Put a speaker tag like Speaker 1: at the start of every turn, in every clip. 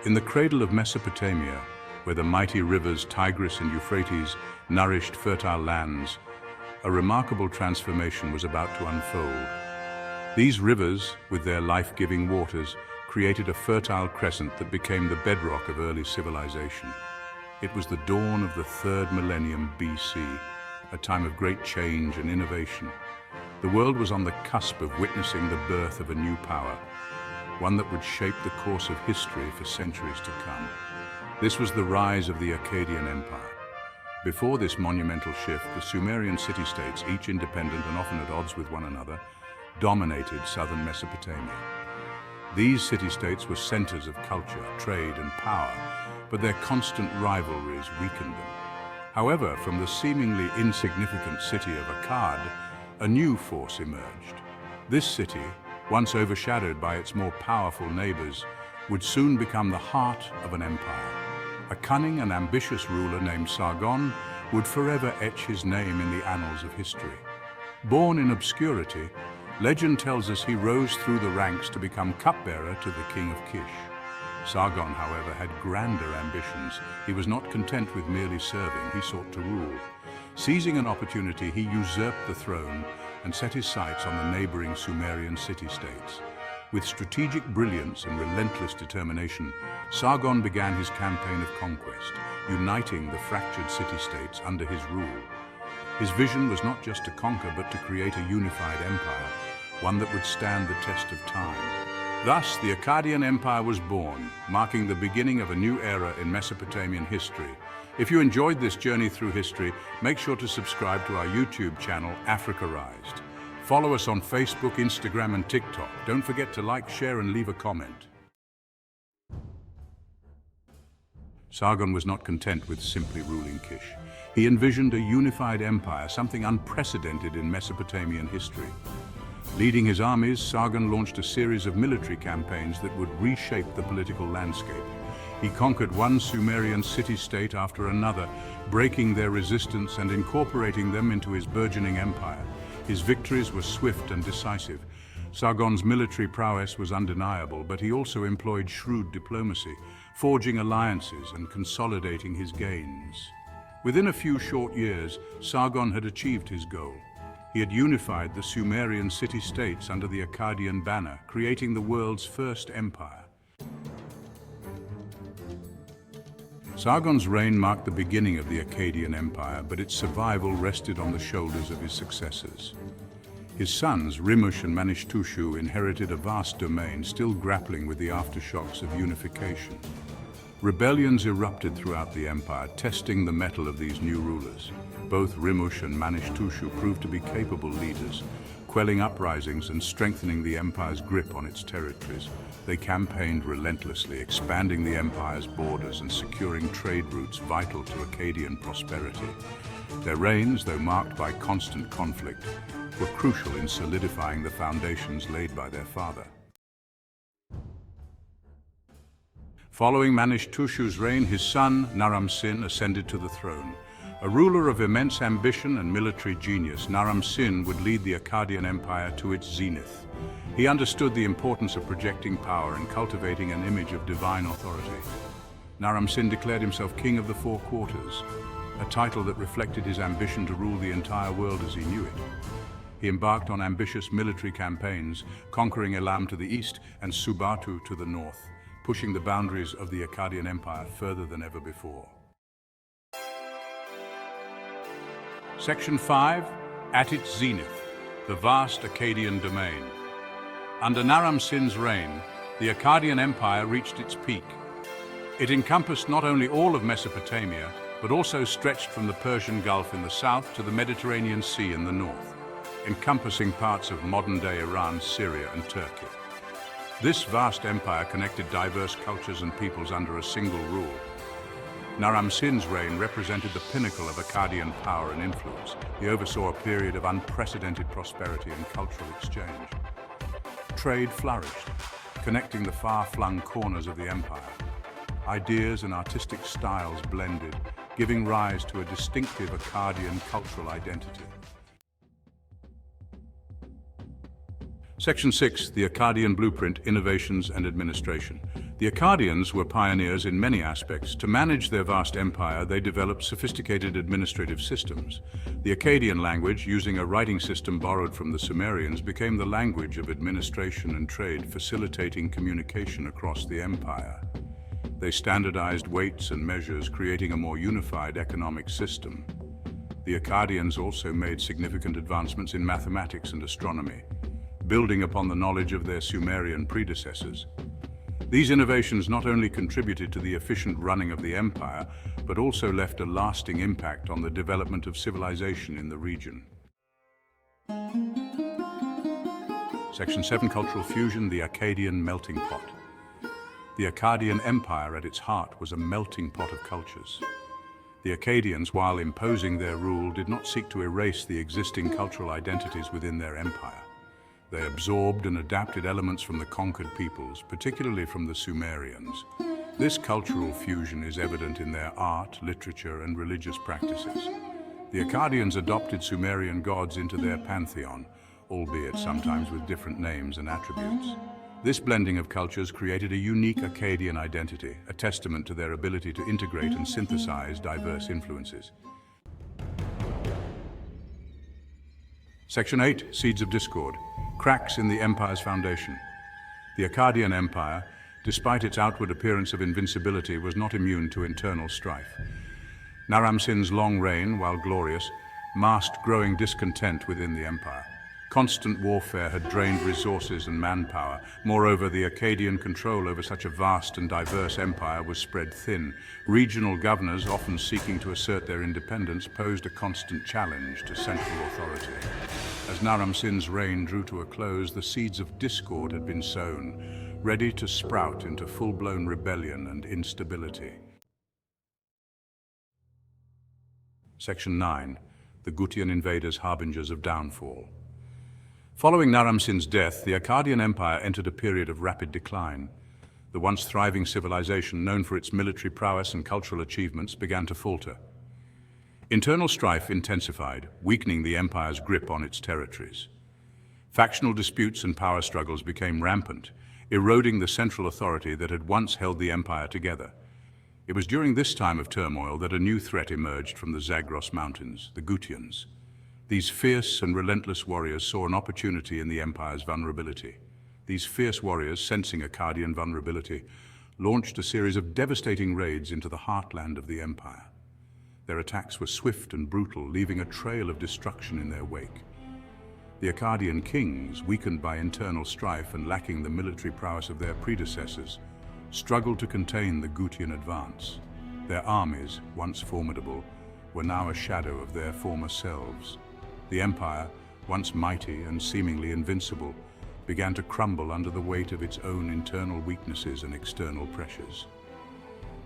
Speaker 1: In the cradle of Mesopotamia, where the mighty rivers Tigris and Euphrates nourished fertile lands, a remarkable transformation was about to unfold. These rivers, with their life-giving waters, created a fertile crescent that became the bedrock of early civilization. It was the dawn of the 3rd millennium BC, a time of great change and innovation. The world was on the cusp of witnessing the birth of a new power, one that would shape the course of history for centuries to come. This was the rise of the Akkadian Empire. Before this monumental shift, the Sumerian city-states, each independent and often at odds with one another, dominated southern Mesopotamia. These city-states were centers of culture, trade, and power, but their constant rivalries weakened them. However, from the seemingly insignificant city of Akkad, a new force emerged. This city, once overshadowed by its more powerful neighbors, would soon become the heart of an empire. A cunning and ambitious ruler named Sargon would forever etch his name in the annals of history. Born in obscurity, legend tells us he rose through the ranks to become cupbearer to the king of Kish. Sargon, however, had grander ambitions. He was not content with merely serving, he sought to rule. Seizing an opportunity, he usurped the throne and set his sights on the neighboring Sumerian city-states. With strategic brilliance and relentless determination, Sargon began his campaign of conquest, uniting the fractured city-states under his rule. His vision was not just to conquer, but to create a unified empire, one that would stand the test of time. Thus, the Akkadian Empire was born, marking the beginning of a new era in Mesopotamian history. If you enjoyed this journey through history, make sure to subscribe to our YouTube channel, Africarized. Follow us on Facebook, Instagram, and TikTok. Don't forget to like, share, and leave a comment. Sargon was not content with simply ruling Kish. He envisioned a unified empire, something unprecedented in Mesopotamian history. Leading his armies, Sargon launched a series of military campaigns that would reshape the political landscape. He conquered one Sumerian city-state after another, breaking their resistance and incorporating them into his burgeoning empire. His victories were swift and decisive. Sargon's military prowess was undeniable, but he also employed shrewd diplomacy, forging alliances and consolidating his gains. Within a few short years, Sargon had achieved his goal. He had unified the Sumerian city-states under the Akkadian banner, creating the world's first empire. Sargon's reign marked the beginning of the Akkadian Empire, but its survival rested on the shoulders of his successors. His sons, Rimos and Manish, inherited a vast domain, still grappling with the aftershocks of unification. Rebellions erupted throughout the empire, testing the mettle of these new rulers. Both Rimos and Manish proved to be capable leaders, quelling uprisings and strengthening the empire's grip on its territories. They campaigned relentlessly, expanding the empire's borders and securing trade routes vital to Akkadian prosperity. Their reigns, though marked by constant conflict, were crucial in solidifying the foundations laid by their father. Following Manish reign, his son, Naramin, ascended to the throne. A ruler of immense ambition and military genius, Naramin would lead the Akkadian Empire to its zenith. He understood the importance of projecting power and cultivating an image of divine authority. Naramin declared himself King of the Four Quarters, a title that reflected his ambition to rule the entire world as he knew it. He embarked on ambitious military campaigns, conquering Elam to the east and Subatu to the north, pushing the boundaries of the Akkadian Empire further than ever before. Section 5, at its zenith, the vast Akkadian domain. Under Naramin's reign, the Akkadian Empire reached its peak. It encompassed not only all of Mesopotamia, but also stretched from the Persian Gulf in the south to the Mediterranean Sea in the north, encompassing parts of modern-day Iran, Syria, and Turkey. This vast empire connected diverse cultures and peoples under a single rule. Naramin's reign represented the pinnacle of Akkadian power and influence. He oversaw a period of unprecedented prosperity and cultural exchange. Trade flourished, connecting the far-flung corners of the empire. Ideas and artistic styles blended, giving rise to a distinctive Akkadian cultural identity. Section 6, the Akkadian Blueprint, Innovations and Administration. The Akkadians were pioneers in many aspects. To manage their vast empire, they developed sophisticated administrative systems. The Akkadian language, using a writing system borrowed from the Sumerians, became the language of administration and trade, facilitating communication across the empire. They standardized weights and measures, creating a more unified economic system. The Akkadians also made significant advancements in mathematics and astronomy, building upon the knowledge of their Sumerian predecessors. These innovations not only contributed to the efficient running of the empire, but also left a lasting impact on the development of civilization in the region. Section 7, Cultural Fusion, the Akkadian Melting Pot. The Akkadian Empire at its heart was a melting pot of cultures. The Akkadians, while imposing their rule, did not seek to erase the existing cultural identities within their empire. They absorbed and adapted elements from the conquered peoples, particularly from the Sumerians. This cultural fusion is evident in their art, literature, and religious practices. The Akkadians adopted Sumerian gods into their pantheon, albeit sometimes with different names and attributes. This blending of cultures created a unique Akkadian identity, a testament to their ability to integrate and synthesize diverse influences. Section 8, Seeds of Discord. Cracks in the empire's foundation. The Akkadian Empire, despite its outward appearance of invincibility, was not immune to internal strife. Naram-Sin's long reign, while glorious, masked growing discontent within the empire. Constant warfare had drained resources and manpower. Moreover, the Akkadian control over such a vast and diverse empire was spread thin. Regional governors, often seeking to assert their independence, posed a constant challenge to central authority. As Naram-Sin's reign drew to a close, the seeds of discord had been sown, ready to sprout into full-blown rebellion and instability. Section 9, the Gutian invaders, harbingers of downfall. Following Naram-Sin's death, the Akkadian Empire entered a period of rapid decline. The once thriving civilization, known for its military prowess and cultural achievements, began to falter. Internal strife intensified, weakening the empire's grip on its territories. Factional disputes and power struggles became rampant, eroding the central authority that had once held the empire together. It was during this time of turmoil that a new threat emerged from the Zagros Mountains, the Gutians. These fierce and relentless warriors saw an opportunity in the empire's vulnerability. These fierce warriors, sensing Akkadian vulnerability, launched a series of devastating raids into the heartland of the empire. Their attacks were swift and brutal, leaving a trail of destruction in their wake. The Akkadian kings, weakened by internal strife and lacking the military prowess of their predecessors, struggled to contain the Gutian advance. Their armies, once formidable, were now a shadow of their former selves. The empire, once mighty and seemingly invincible, began to crumble under the weight of its own internal weaknesses and external pressures.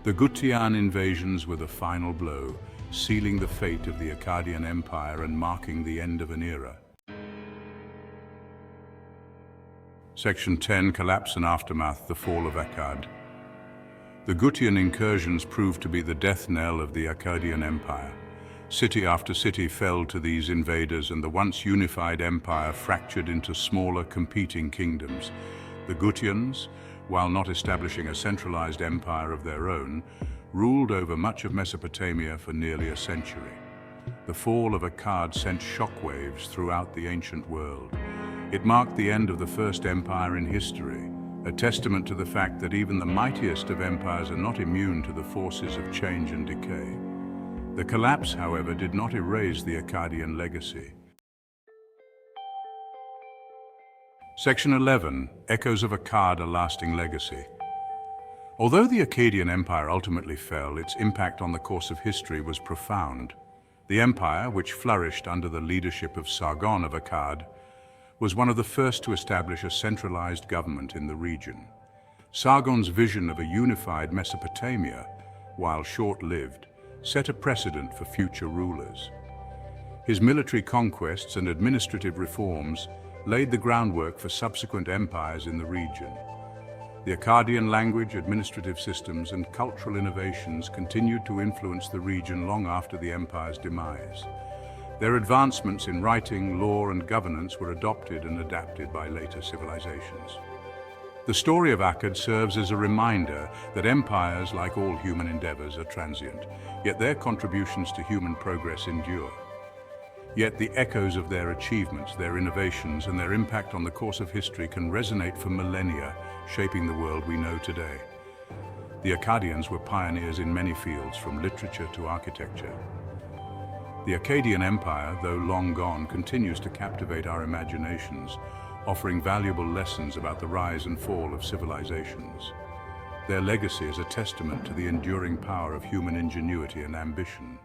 Speaker 1: The Gutian Invasions were the final blow, sealing the fate of the Akkadian Empire and marking the end of an era. Section 10, Collapse and Aftermath, the Fall of Akkad. The Gutian incursions proved to be the death knell of the Akkadian Empire. City after city fell to these invaders, and the once unified empire fractured into smaller competing kingdoms. The Gutians, while not establishing a centralized empire of their own, ruled over much of Mesopotamia for nearly a century. The fall of Akkad sent shockwaves throughout the ancient world. It marked the end of the first empire in history, a testament to the fact that even the mightiest of empires are not immune to the forces of change and decay. The collapse, however, did not erase the Akkadian legacy. Section 11, Echoes of Akkad, a Lasting Legacy. Although the Akkadian Empire ultimately fell, its impact on the course of history was profound. The empire, which flourished under the leadership of Sargon of Akkad, was one of the first to establish a centralized government in the region. Sargon's vision of a unified Mesopotamia, while short-lived, set a precedent for future rulers. His military conquests and administrative reforms laid the groundwork for subsequent empires in the region. The Akkadian language, administrative systems, and cultural innovations continued to influence the region long after the empire's demise. Their advancements in writing, law, and governance were adopted and adapted by later civilizations. The story of Akkad serves as a reminder that empires, like all human endeavors, are transient, yet their contributions to human progress endure. Yet the echoes of their achievements, their innovations, and their impact on the course of history can resonate for millennia, shaping the world we know today. The Akkadians were pioneers in many fields, from literature to architecture. The Akkadian Empire, though long gone, continues to captivate our imaginations, offering valuable lessons about the rise and fall of civilizations. Their legacy is a testament to the enduring power of human ingenuity and ambition.